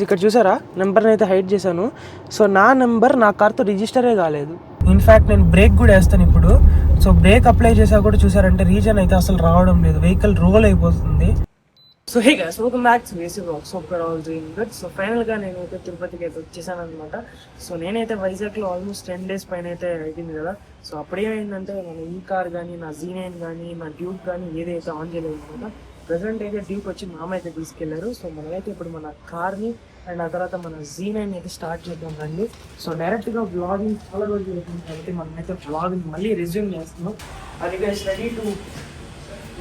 ఇక్కడ చూసారా నెంబర్ని అయితే హైడ్ చేశాను. సో నా నెంబర్ నా కార్తో రిజిస్టరే కాలేదు. ఇన్ఫ్యాక్ట్ నేను బ్రేక్ కూడా వేస్తాను ఇప్పుడు. సో బ్రేక్ అప్లై చేసా కూడా చూసారంటే రీజన్ అయితే అసలు రావడం లేదు, వెహికల్ రోల్ అయిపోతుంది. So hey guys, welcome back to AC vlogs. Hope you are all doing good. So ఫైనల్గా నేనైతే తిరుపతికి అయితే వచ్చేసాను అనమాట. సో నేనైతే వైజాగ్లో ఆల్మోస్ట్ 10 days పైన అయితే అయింది కదా. సో అప్పుడేమైందంటే మన ఈ కార్ కానీ, నా Z9 కానీ, నా డ్యూక్ కానీ ఏదైతే ఆన్ చేయలేదు అనమాట. ప్రెసెంట్ అయితే డ్యూక్ వచ్చి మామ అయితే తీసుకెళ్లారు. సో మనమైతే ఇప్పుడు మన కార్ని అండ్ ఆ తర్వాత మన Z9 అయితే స్టార్ట్ చేద్దాం రండి. సో డైరెక్ట్గా వ్లాగింగ్ చాలా రోజులు అవుతుంది కాబట్టి మనమైతే వ్లాగింగ్ మళ్ళీ రెజ్యూమ్ చేస్తున్నాం. అది guys ready to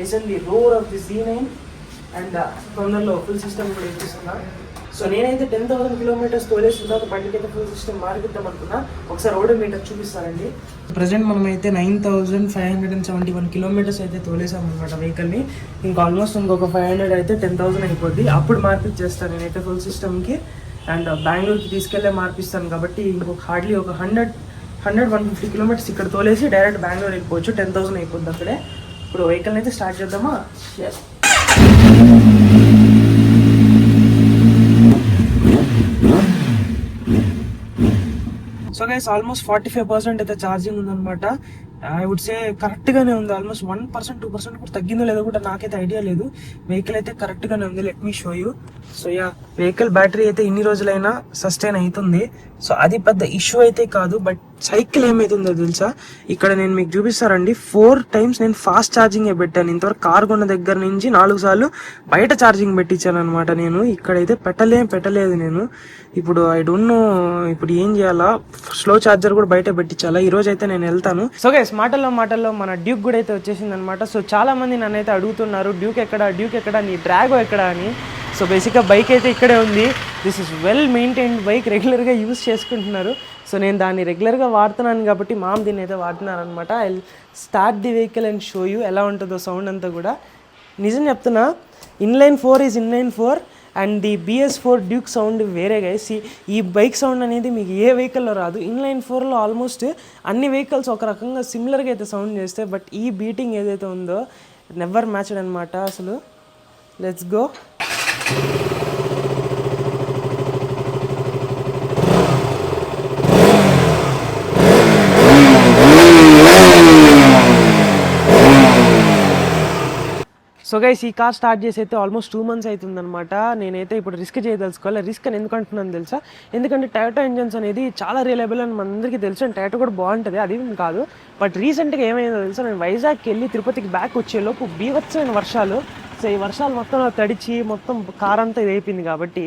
listen the roar of the Z9 and తొందరలో ఫుల్ సిస్టమ్ కూడా ఇప్పిస్తున్నా. సో నేనైతే 10,000 kilometers తోలేసిన తర్వాత బండికైతే ఫుల్ సిస్టమ్ మార్పిద్దాం అనుకున్నా. ఒకసారి ఓడోమీటర్ చూపిస్తానండి. ప్రజెంట్ మనమైతే 9,571 kilometers అయితే తోలేసాం అనమాట వెహికల్ని. ఇంకా ఆల్మోస్ట్ ఇంకొక 500 అయితే 10,000 అయిపోద్ది. అప్పుడు మార్పిచ్చేస్తాను నేనైతే ఫుల్ సిస్టమ్కి. అండ్ బెంగళూరుకి తీసుకెళ్ళే మార్పిస్తాను కాబట్టి ఇంకొక హార్డ్లీ ఒక 150 kilometers ఇక్కడ తోలేసి డైరెక్ట్ బెంగళూరు వెళ్ళిపోవచ్చు. 10,000 అయిపోద్ది అక్కడే. ఇప్పుడు వెహికల్ని అయితే స్టార్ట్ చేద్దామా? సో గైస్ ఆల్మోస్ట్ 45% అయితే ఛార్జింగ్ ఉందన్నమాట. ఐ వుడ్ సే కరెక్ట్గానే ఉంది. ఆల్మోస్ట్ 1% 2% కూడా తగ్గిందో లేదో కూడా నాకైతే ఐడియా లేదు. వెహికల్ అయితే కరెక్ట్గానే ఉంది. Let me show you. So yeah, vehicle battery అయితే ఇన్ని రోజులైనా సస్టైన్ అవుతుంది. సో అది పెద్ద ఇష్యూ అయితే కాదు. బట్ సైకిల్ ఏమైతుందో తెలుసా, ఇక్కడ నేను మీకు చూపిస్తారండి. 4 times నేను ఫాస్ట్ ఛార్జింగ్ పెట్టాను. ఇంతవరకు కార్ కొన్న దగ్గర నుంచి 4 సార్లు బయట ఛార్జింగ్ పెట్టించాను అనమాట. నేను ఇక్కడైతే పెట్టలేదు నేను. ఇప్పుడు ఐ డోంట్ నో ఇప్పుడు ఏం చేయాలా. స్లో ఛార్జర్ కూడా బయట పెట్టించాలా. ఈ రోజు అయితే నేను వెళ్తాను. సో గైస్ మాటల్లో మన డ్యూక్ కూడా అయితే వచ్చేసింది అనమాట. సో చాలా మంది నన్ను అయితే అడుగుతున్నారు డ్యూక్ ఎక్కడ, నీ డ్రాగో ఎక్కడ అని. సో బేసిక్గా బైక్ అయితే ఇక్కడే ఉంది. This is well maintained bike, రెగ్యులర్గా యూజ్ చేసుకుంటున్నారు. సో నేను దాన్ని రెగ్యులర్గా వాడుతున్నాను కాబట్టి మామ్ దీన్ని అయితే వాడుతున్నారు అనమాట. I start the vehicle and show you ఎలా ఉంటుందో సౌండ్ అంతా కూడా. నిజం చెప్తున్నా, inline 4 is inline 4 and the BS4 Duke sound వేరే గైస్. ఈ బైక్ సౌండ్ అనేది మీకు ఏ వెహికల్లో రాదు. ఇన్లైన్ 4లో ఆల్మోస్ట్ అన్ని వెహికల్స్ ఒక రకంగా సిమిలర్గా అయితే సౌండ్ చేస్తాయి. బట్ ఈ బీటింగ్ ఏదైతే ఉందో నెవర్ మ్యాచ్డ్ అనమాట అసలు. Let's go. సో గైస్ ఈ కార్ స్టార్ట్ చేసి అయితే ఆల్మోస్ట్ 2 months అవుతుందన్నమాట. నేనైతే ఇప్పుడు రిస్క్ చేయదలుచుకోవాలి. రిస్క్ అని ఎందుకు అంటున్నాను తెలుసా, ఎందుకంటే టయోటా ఇంజన్స్ అనేది చాలా రిలయబుల్ అని మనందరికీ తెలుసు. అండ్ టయోటా కూడా బాగుంటుంది, అది కాదు. బట్ రీసెంట్గా ఏమైందో తెలుసా, నేను వైజాగ్కి వెళ్ళి తిరుపతికి బ్యాక్ వచ్చేలోపు బీభత్సమైన వర్షాలు. సో ఈ వర్షాలు మొత్తం తడిచి మొత్తం కార్ అంతా ఇది అయిపోయింది కాబట్టి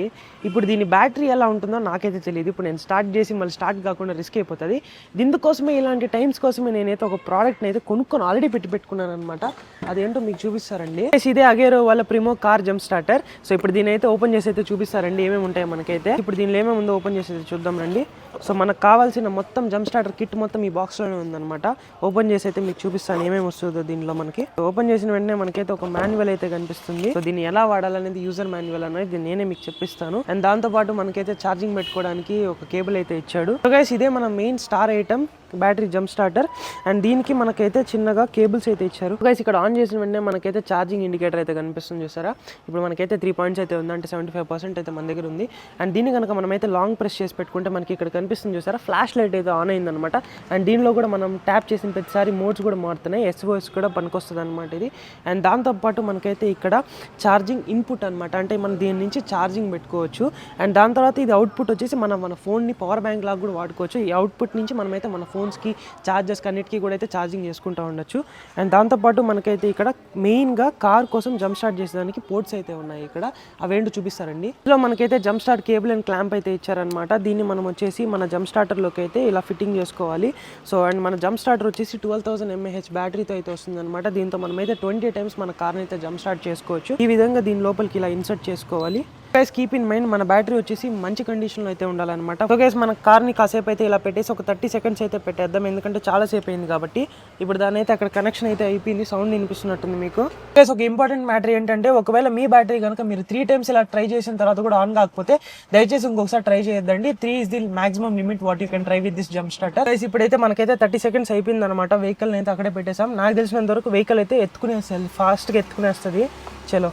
ఇప్పుడు దీని బ్యాటరీ ఎలా ఉంటుందో నాకైతే తెలియదు. ఇప్పుడు నేను స్టార్ట్ చేసి మళ్ళీ స్టార్ట్ కాకుండా రిస్క్ అయిపోతుంది. దీనికోసమే ఇలాంటి టైమ్స్ కోసమే నేనైతే ఒక ప్రోడక్ట్ని అయితే కొనుక్కొని ఆల్రెడీ పెట్టుకున్నాను అనమాట. అదేంటో మీకు చూపిస్తారండి. ఇదే అగేరో వాళ్ళ promo car jump starter. So ఇప్పుడు దీని అయితే ఓపెన్ చేసి అయితే చూపిస్తారండి ఏమేమి ఉంటాయి మనకైతే. ఇప్పుడు దీనిలో ఏమేమి ఉందో ఓపెన్ చేసి అయితే చూద్దాం రండి. సో మనకు కావాల్సిన మొత్తం జంప్ స్టార్టర్ కిట్ మొత్తం ఈ బాక్స్లోనే ఉందన్నమాట. ఓపెన్ చేసి అయితే మీకు చూపిస్తాను ఏమేమి వస్తుందో దీనిలో మనకి. ఓపెన్ చేసిన వెంటనే మనకైతే ఒక మాన్యువల్ అయితే కనిపిస్తుంది. సో దీన్ని ఎలా వాడాలనేది యూజర్ మాన్యువల్ అనేది నేనే మీకు చెప్పిస్తాను. అండ్ దాంతో పాటు మనకైతే ఛార్జింగ్ పెట్టుకోవడానికి ఒక కేబుల్ అయితే ఇచ్చాడు. సో గైస్ ఇదే మన main star item battery jump starter. And దీనికి మనకైతే చిన్నగా కేబుల్స్ అయితే ఇచ్చారు. గైస్ ఇక్కడ ఆన్ చేసిన వెంటనే మనకైతే ఛార్జింగ్ ఇండికేటర్ అయితే కనిపిస్తుంది చూసారా. ఇప్పుడు మనకైతే 3 points అయితే ఉంది, అంటే 75% అయితే మన దగ్గర ఉంది. అండ్ దీన్ని కనుక మనమైతే లాంగ్ ప్రెస్ చేసి పెట్టుకుంటే మనకి ఇక్కడ కనిపిస్తుంది చూసారా, ఫ్లాష్ లైట్ అయితే ఆన్ అయిందనమాట. అండ్ దీనిలో కూడా మనం ట్యాప్ చేసిన ప్రతిసారి మోడ్స్ కూడా మారుతున్నాయి. SOS కూడా పనికొస్తుంది అనమాట ఇది. అండ్ దాంతోపాటు మనకైతే ఇక్కడ ఛార్జింగ్ ఇన్పుట్ అనమాట, అంటే మనం దీని నుంచి ఛార్జింగ్ పెట్టుకోవచ్చు. అండ్ దాని తర్వాత ఇది అవుట్పుట్ వచ్చేసి మన ఫోన్ని పవర్ బ్యాంక్ లాగా కూడా వాడుకోవచ్చు. ఈ అవుట్పుట్ నుంచి మనమైతే మన ఫోన్స్కి, ఛార్జర్స్కి అన్నిటికీ కూడా అయితే ఛార్జింగ్ చేసుకుంటూ ఉండొచ్చు. అండ్ దాంతోపాటు మనకైతే ఇక్కడ మెయిన్గా కార్ కోసం జంప్ స్టార్ట్ చేసేదానికి పోర్ట్స్ అయితే ఉన్నాయి. ఇక్కడ అవేంటో చూపిస్తారండి. ఇందులో మనకైతే jump start cable and clamp అయితే ఇచ్చారనమాట. దీన్ని మనం వచ్చేసి మన జంప్ స్టార్టర్లోకి అయితే ఇలా ఫిట్టింగ్ చేసుకోవాలి. సో అండ్ మన జంప్ స్టార్టర్ వచ్చేసి 12,000 mAh బ్యాటరీతో అయితే వస్తుంది అనమాట. దీంతో మనమైతే 20 times మన కార్ని అయితే జంప్ స్టార్ట్ చేసుకోవచ్చు. ఈ విధంగా దీని లోపలికి ఇలా ఇన్సర్ట్ చేసుకోవాలి. గైస్ కీప్ ఇన్ మైండ్ మన బ్యాటరీ వచ్చేసి మంచి కండిషన్లో అయితే ఉండాలన్నమాట. సో గైస్ మన కార్ని కాసేపు అయితే ఇలా పెట్టేసి ఒక 30 seconds అయితే పెట్టేద్దాం, ఎందుకంటే చాలా సేపు అయింది కాబట్టి. ఇప్పుడు దాని అయితే అక్కడ కనెక్షన్ అయితే అయిపోయింది, సౌండ్ వినిపిస్తున్నట్టుంది మీకు. గైస్ ఒక ఇంపార్టెంట్ మ్యాటర్ ఏంటంటే, ఒకవేళ మీ బ్యాటరీ కనుక మీరు 3 times ఇలా ట్రై చేసిన తర్వాత కూడా ఆన్ కాకపోతే దయచేసి ఇంకొకసారి ట్రై చేయొద్దండి. 3 is the maximum limit what you can try with this jump starter. Guys ఇప్పుడైతే మనకైతే 30 seconds అయిపోయింది అనమాట. వెహికల్ అయితే అక్కడే పెట్టేసాం. నాకు తెలిసినంత వరకు వెహికల్ అయితే ఎత్తుకునేస్తుంది, ఫాస్ట్గా ఎత్తుకునేస్తుంది. చలో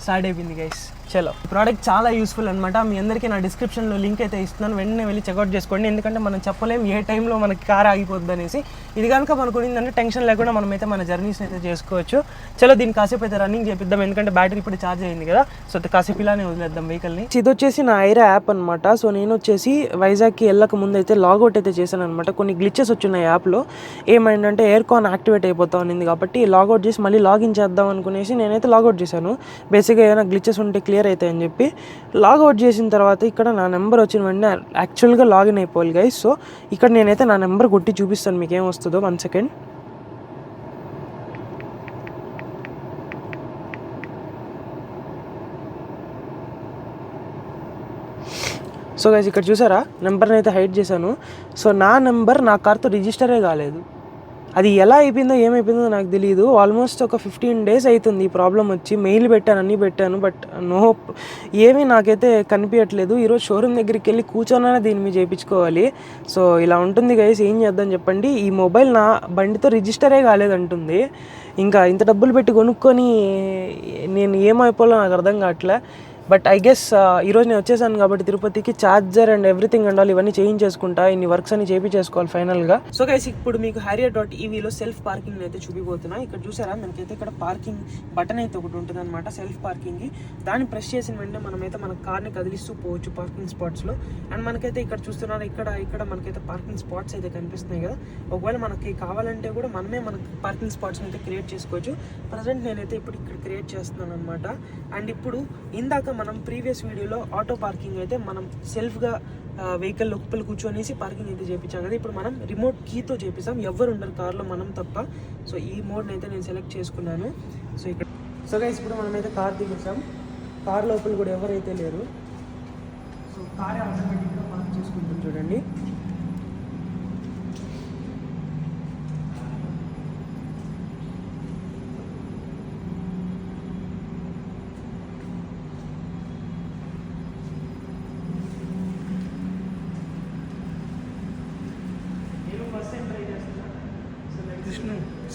స్టార్ట్ అయిపోయింది గైస్. చలో ప్రోడక్ట్ చాలా యూస్ఫుల్ అనమాట. మీ అందరికీ నా డిస్క్రిప్షన్లో లింక్ అయితే ఇస్తున్నాను, వెంటనే వెళ్ళి చెక్అవుట్ చేసుకోండి. ఎందుకంటే మనం చెప్పలేం ఏ టైంలో మనకి కార్ ఆగిపోద్ది అనేసి. ఇది కనుక మనకు ఉండిందంటే టెన్షన్ లేకుండా మనమైతే మన జర్నీస్ అయితే చేసుకోవచ్చు. చలో దీన్ని కాసేపు అయితే రన్నింగ్ చేపిద్దాం, ఎందుకంటే బ్యాటరీ ఇప్పుడు ఛార్జ్ అయింది కదా. సో కాసేపు ఇలానే వదిలేద్దాం వెహికల్ని. ఇది వచ్చేసి నా ఐరా యాప్ అనమాట. సో నేను వచ్చేసి వైజాగ్కి వెళ్ళక ముందు అయితే లాగౌట్ అయితే చేశాను అనమాట. కొన్ని గ్లిచెస్ వచ్చినాయి యాప్లో. ఏమైందంటే ఎయిర్ కాన్ యాక్టివేట్ అయిపోతా ఉంది కాబట్టి లాగౌట్ చేసి మళ్ళీ లాగిన్ చేద్దాం అనుకునేసి నేనైతే లాగౌట్ చేశాను. బేసిక్గా ఏమైనా గ్లిచెస్ ఉంటే క్లియర్ అవుతాయని చెప్పి లాగౌట్ చేసిన తర్వాత ఇక్కడ నా నెంబర్ వచ్చిన వెంటనే యాక్చువల్గా లాగిన్ అయిపోవాలి గైస్. సో ఇక్కడ నేనైతే నా నెంబర్ కొట్టి చూపిస్తాను మీకు ఏం వస్తుందో. 1 సెకండ్. సో గైస్ ఇక్కడ చూసారా, నెంబర్ని అయితే హైడ్ చేశాను. సో నా నెంబర్ నా కార్తో రిజిస్టరే కాలేదు. అది ఎలా అయిపోయిందో ఏమైపోయిందో నాకు తెలియదు. ఆల్మోస్ట్ ఒక 15 days అవుతుంది ఈ ప్రాబ్లం వచ్చి. మెయిల్ పెట్టాను, అన్నీ పెట్టాను, బట్ నో, ఏమీ నాకైతే కనిపించట్లేదు. ఈరోజు షోరూమ్ దగ్గరికి వెళ్ళి కూర్చొని దీన్ని మీద చేయించుకోవాలి. సో ఇలా ఉంటుంది గైస్, ఏం చేద్దాం చెప్పండి. ఈ మొబైల్ నా బండితో రిజిస్టరే కాలేదంటుంది. ఇంకా ఇంత డబ్బులు పెట్టి కొనుక్కొని నేను ఏమైపోలో నాకు అర్థం కావట్లే. బట్ ఐ గెస్ ఈరోజు నేను వచ్చేసాను కాబట్టి తిరుపతికి charger and everything and all ఇవన్నీ చేంజ్ చేసుకుంటా. ఇన్ని వర్క్స్ అని చేసుకోవాలి ఫైనల్గా. సో గైస్ ఇప్పుడు మీకు harrier.ev సెల్ఫ్ పార్కింగ్ అయితే చూపిపోతున్నా. ఇక్కడ చూసారా, మనకైతే ఇక్కడ పార్కింగ్ బటన్ అయితే ఒకటి ఉంటుంది అనమాట, సెల్ఫ్ పార్కింగ్. దాన్ని ప్రెస్ చేసిన వెంటనే మనమైతే మన కార్ని కదిలిస్తూ పోవచ్చు పార్కింగ్ స్పాట్స్లో. అండ్ మనకైతే ఇక్కడ చూస్తున్నారు, ఇక్కడ మనకైతే పార్కింగ్ స్పాట్స్ అయితే కనిపిస్తున్నాయి కదా. ఒకవేళ మనకి కావాలంటే కూడా మనమే మన పార్కింగ్ స్పాట్స్ అయితే క్రియేట్ చేసుకోవచ్చు. ప్రజెంట్ నేనైతే ఇప్పుడు ఇక్కడ క్రియేట్ చేస్తున్నాను అనమాట. అండ్ ఇప్పుడు ఇందాక మనం ప్రీవియస్ వీడియోలో ఆటో పార్కింగ్ అయితే మనం సెల్ఫ్గా వెహికల్ లోపల కూర్చొనేసి పార్కింగ్ అయితే చేయించాం కదా. ఇప్పుడు మనం రిమోట్ కీతో చేపిస్తాం, ఎవరు ఉండరు కార్లో మనం తప్ప. సో ఈ మోడ్ని అయితే నేను సెలెక్ట్ చేసుకున్నాను. సో ఇక్కడ సో గైస్ ఇప్పుడు మనమైతే కార్ దిగేసాం. కార్ లోపల కూడా ఎవరైతే లేరు. సో కార్ ఆటోమేటిక్గా పార్క్ చేసుకుంటాం చూడండి.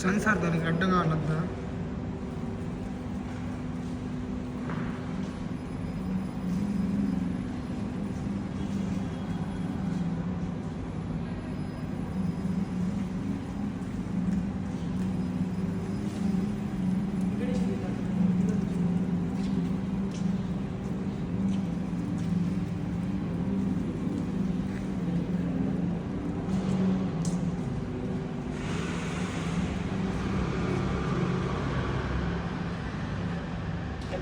సెన్సార్ దానికి అడ్డంగా ఉన్నదా?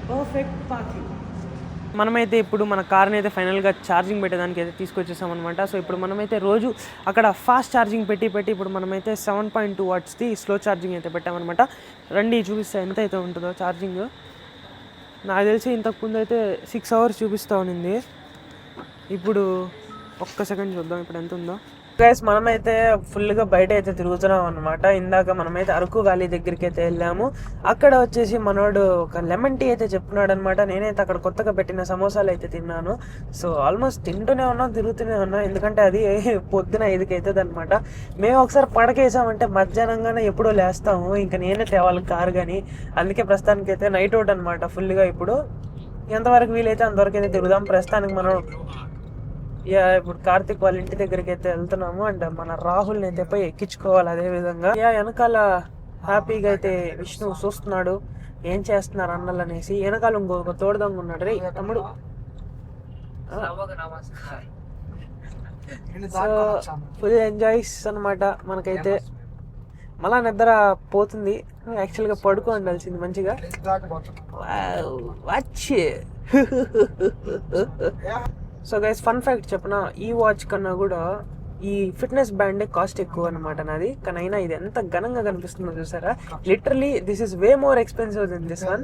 Perfect parking. మనమైతే ఇప్పుడు మన కార్ని అయితే ఫైనల్గా ఛార్జింగ్ పెట్టేదానికి అయితే తీసుకొచ్చేసాం అనమాట. సో ఇప్పుడు మనమైతే రోజు అక్కడ ఫాస్ట్ ఛార్జింగ్ పెట్టి ఇప్పుడు మనమైతే 7.2 wattsది స్లో ఛార్జింగ్ అయితే పెట్టామన్నమాట. రండి చూపిస్తే ఎంత అయితే ఉంటుందో ఛార్జింగ్. నాకు తెలిసి ఇంతకుముందు అయితే 6 hours చూపిస్తూ ఉన్నింది. ఇప్పుడు ఒక్క సెకండ్ చూద్దాం ఇప్పుడు ఎంత ఉందో. గైస్ మనమైతే ఫుల్గా బయట అయితే తిరుగుతున్నాం అనమాట. ఇందాక మనమైతే అరకు వ్యాలీ దగ్గరికి అయితే వెళ్ళాము. అక్కడ వచ్చేసి మనోడు ఒక లెమన్ టీ అయితే చెప్తున్నాడు అనమాట. నేనైతే అక్కడ కొత్తగా పెట్టిన సమోసాలు అయితే తిన్నాను. సో ఆల్మోస్ట్ తింటూనే ఉన్నాం, తిరుగుతూనే ఉన్నాం, ఎందుకంటే అది పొద్దున 5కి అవుతుంది అనమాట. మేము ఒకసారి పడకేసామంటే మధ్యాహ్నంగానే ఎప్పుడో లేస్తాము. ఇంకా నేనే తేవాలి కారు కానీ. అందుకే ప్రస్తుతానికి అయితే నైట్ అవుట్ అనమాట ఫుల్గా. ఇప్పుడు ఎంతవరకు వీలైతే అంతవరకు అయితే తిరుగుదాం. ప్రస్తుతానికి మనం ఇప్పుడు కార్తిక్ వాళ్ళ ఇంటి దగ్గరికి అయితే వెళ్తున్నాము. అండ్ మన రాహుల్ని అయితే పోయి ఎక్కించుకోవాలి. అదే విధంగా వెనకాల హ్యాపీగా అయితే విష్ణు చూస్తున్నాడు ఏం చేస్తున్నారు అన్నలు అనేసి. వెనకాల ఇంకొక తోడుదొంగ ఉన్నాడు. రే తమ్ముడు. సో ఫుల్ ఎంజాయ్స్ అనమాట మనకైతే. మళ్ళా నిద్ర పోతుంది. యాక్చువల్గా పడుకో ఉండాల్సింది మంచిగా. వచ్చి సో గైస్ ఫన్ ఫ్యాక్ట్ చెప్పిన, ఈ వాచ్ కన్నా కూడా ఈ ఫిట్నెస్ బ్యాండ్ కాస్ట్ ఎక్కువ అనమాట నాది. కానీ అయినా ఇది ఎంత ఘనంగా కనిపిస్తుందో చూసారా. Literally this is way more expensive than this one,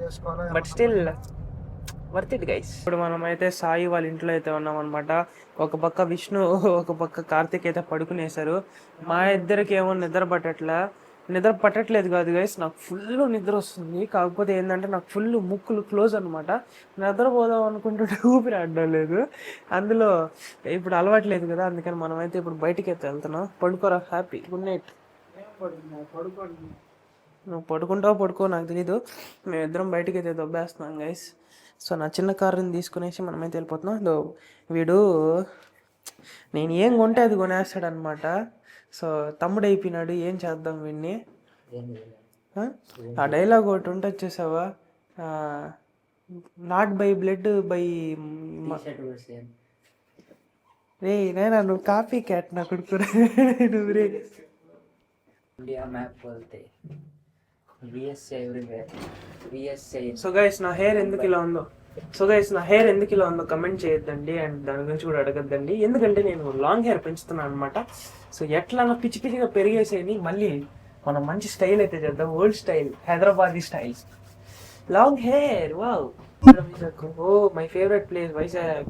but still worth it guys. ఇప్పుడు మనం అయితే సాయి వాళ్ళ ఇంట్లో అయితే ఉన్నాం అనమాట. ఒక పక్క విష్ణు, ఒక పక్క కార్తిక్ అయితే పడుకునేశారు. మా ఇద్దరికి ఏమో నిద్ర పట్టట్లేదు కాదు గైస్, నాకు ఫుల్ నిద్ర వస్తుంది. కాకపోతే ఏంటంటే నాకు ఫుల్ ముక్కులు క్లోజ్ అనమాట. నిద్రపోదాం అనుకుంటుంటే ఊపిరి ఆడడం లేదు. అందులో ఇప్పుడు అలవాట్లేదు కదా, అందుకని మనమైతే ఇప్పుడు బయటికి అయితే వెళ్తున్నాం. పడుకోరా హ్యాపీ, గుడ్ నైట్. నువ్వు పడుకుంటావు పడుకో నాకు తెలీదు. మేమిద్దరం బయటికి అయితే దొబ్బేస్తున్నాం గైస్. సో నా చిన్న కార్ని తీసుకునేసి మనమైతే వెళ్ళిపోతున్నాం. వీడు నేను ఏం కొంటే అది కొనేస్తాడు అనమాట. సో తమ్ముడు అయిపోయినాడు, ఏం చేద్దాం వీడిని. ఆ డైలాగ్ ఒకటి ఉంటుంది చూసావా, నాట్ బై బ్లడ్ బై రే నేనా నువ్వు కాపీ క్యాట్ నా కొడుకు నువ్వు రే. India map బోల్తే VSA everywhere VSA. So guys నా హెయిర్ ఎందుకు ఇలా ఉందో కమెంట్ చేయొద్దండి, అండ్ దాని గురించి కూడా అడగద్దండి. ఎందుకంటే నేను లాంగ్ హెయిర్ పెంచుతున్నాను అనమాట. సో ఎట్లా పిచ్చి పిచ్చిగా పెరిగేసేని మళ్ళీ మనం మంచి స్టైల్ అయితే చేద్దాం, old style, Hyderabadi style long hair. Wow, oh my favourite place Vizag.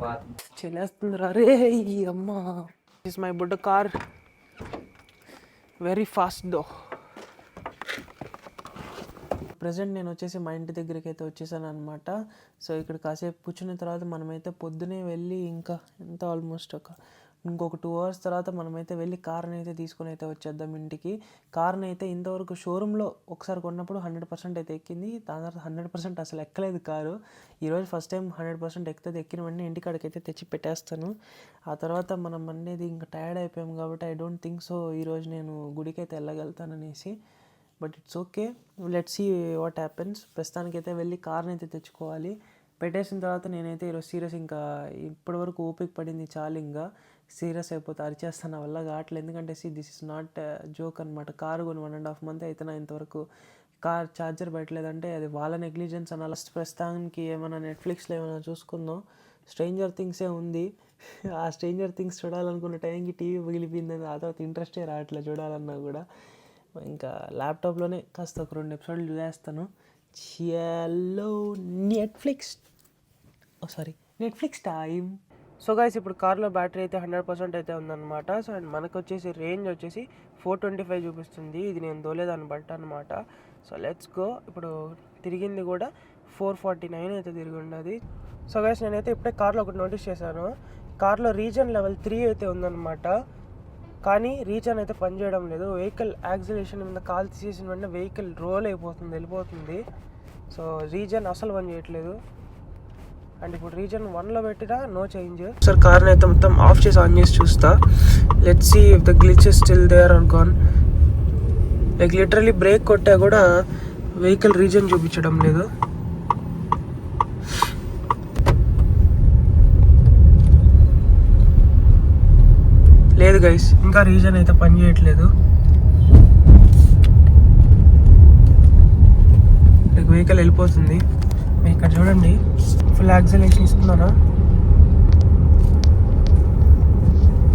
చెల్లేస్తుందిరా రే అమ్మా. ఇస్ మై బుడ్డ కార్, వెరీ ఫాస్ట్ దో. ప్రజెంట్ నేను వచ్చేసి మా ఇంటి దగ్గరికి అయితే వచ్చేసాను అనమాట. సో ఇక్కడ కాసేపు కూర్చున్న తర్వాత మనమైతే పొద్దునే వెళ్ళి ఇంకా ఎంత ఆల్మోస్ట్ ఇంకొక 2 hours తర్వాత మనమైతే వెళ్ళి కార్ని అయితే తీసుకొని అయితే వచ్చేద్దాం ఇంటికి. కార్ని అయితే ఇంతవరకు షోరూంలో ఒకసారి కొన్నప్పుడు 100% అయితే ఎక్కింది, దాని తర్వాత 100% అసలు ఎక్కలేదు కారు. ఈరోజు ఫస్ట్ టైం 100% ఎక్కితే ఎక్కిన వెంటనే ఇంటికాడికి అయితే తెచ్చి పెట్టేస్తాను. ఆ తర్వాత మనం అనేది ఇంకా టైర్డ్ అయిపోయాం కాబట్టి ఐ డోంట్ థింక్ సో ఈరోజు నేను గుడికి అయితే వెళ్ళగలుగుతాననేసి. But it's okay, let's see what happens. ప్రస్తుతానికైతే వెళ్ళి కార్ని అయితే తెచ్చుకోవాలి. పెట్టేసిన తర్వాత నేనైతే ఈరోజు సీరియస్, ఇంకా ఇప్పటివరకు ఓపిక పడింది చాలు, ఇంకా సీరియస్ అయిపోతే అరిచేస్తాను, నా వల్ల కావట్లేదు. ఎందుకంటే దిస్ ఇస్ నాట్ జోక్ అనమాట. కారు కొని 1.5 month అవుతున్నా ఇంతవరకు కార్ ఛార్జర్ పెట్టలేదంటే అది వాళ్ళ నెగ్లిజెన్స్ అనాలి. ప్రస్తుతానికి ఏమైనా నెట్ఫ్లిక్స్లో ఏమైనా చూసుకుందాం. స్ట్రేంజర్ థింగ్సే ఉంది, ఆ స్ట్రేంజర్ థింగ్స్ చూడాలనుకున్న టైంకి టీవీ పగిలిపోయిందని ఆ తర్వాత ఇంట్రెస్టే రావట్లేదు చూడాలన్నా కూడా. ఇంకా ల్యాప్టాప్లోనే కాస్త ఒక 2 episodes చూసేస్తాను. చలో నెట్ఫ్లిక్స్ టైం. సో గైస్ ఇప్పుడు కార్లో బ్యాటరీ అయితే 100% అయితే ఉందన్నమాట. సో అండ్ మనకు వచ్చేసి రేంజ్ వచ్చేసి 425 చూపిస్తుంది. ఇది నేను దోలేదాన్ని బట్ట అనమాట. So let's go. ఇప్పుడు తిరిగింది కూడా 449 అయితే తిరిగి ఉన్నది. సో గైస్ నేనైతే ఇప్పుడే కార్లో ఒకటి నోటీస్ చేశాను. కార్లో రీజన్ లెవెల్ 3 అయితే ఉందన్నమాట, కానీ రీజన్ అయితే పనిచేయడం లేదు. వెహికల్ యాక్సిలేషన్ మీద కాల్ తీసేసిన వెంటనే వెహికల్ రోల్ అయిపోతుంది, వెళ్ళిపోతుంది. సో రీజన్ అసలు పని చేయట్లేదు. అండ్ ఇప్పుడు రీజన్ 1లో పెట్టినా నో చేంజ్. సార్ కార్ని అయితే మొత్తం ఆఫ్ చేసి ఆన్ చేసి చూస్తా. Let's see if the glitch is still there or gone. Like literally break కొట్టా కూడా వెహికల్ రీజన్ చూపించడం లేదు. లేదు గైస్, ఇంకా రీజన్ అయితే పని చేయట్లేదు. లైక్ వెహికల్ వెళ్ళిపోతుంది. ఇక్కడ చూడండి, ఫుల్ యాక్సిలేషన్ ఇస్తున్నారా,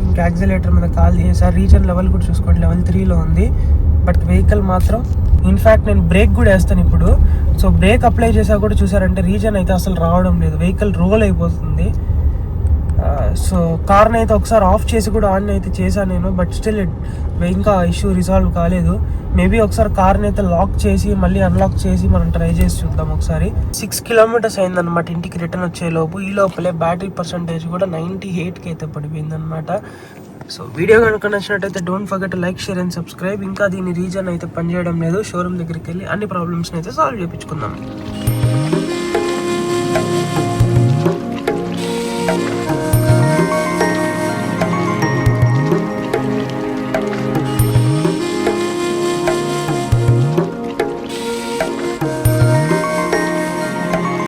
ఇంకా యాక్సిలేటర్ మీద కాల్ చేసారు. రీజన్ లెవెల్ కూడా చూసుకోండి, లెవెల్ 3లో ఉంది. బట్ వెహికల్ మాత్రం, ఇన్ఫ్యాక్ట్ నేను బ్రేక్ కూడా వేస్తాను ఇప్పుడు. సో బ్రేక్ అప్లై చేసా కూడా చూసారంటే రీజన్ అయితే అసలు రావడం లేదు, వెహికల్ రోల్ అయిపోతుంది. సో కార్ని అయితే ఒకసారి ఆఫ్ చేసి కూడా ఆన్ అయితే చేశాను నేను, బట్ స్టిల్ ఇంకా ఇష్యూ రిజాల్వ్ కాలేదు. మేబీ ఒకసారి కార్ని అయితే లాక్ చేసి మళ్ళీ అన్లాక్ చేసి మనం ట్రై చేసి చూద్దాం ఒకసారి. 6 kilometers అయిందనమాట ఇంటికి రిటర్న్ వచ్చే లోపు. ఈ లోపలే బ్యాటరీ పర్సంటేజ్ కూడా 98కి అయితే పడిపోయింది అనమాట. సో వీడియో కనుక నచ్చినట్టయితే don't forget like, share and subscribe. ఇంకా దీని రీజన్ అయితే పనిచేయడం లేదు. షోరూమ్ దగ్గరికి వెళ్ళి అన్ని ప్రాబ్లమ్స్ని అయితే సాల్వ్ చేయించుకుందాం.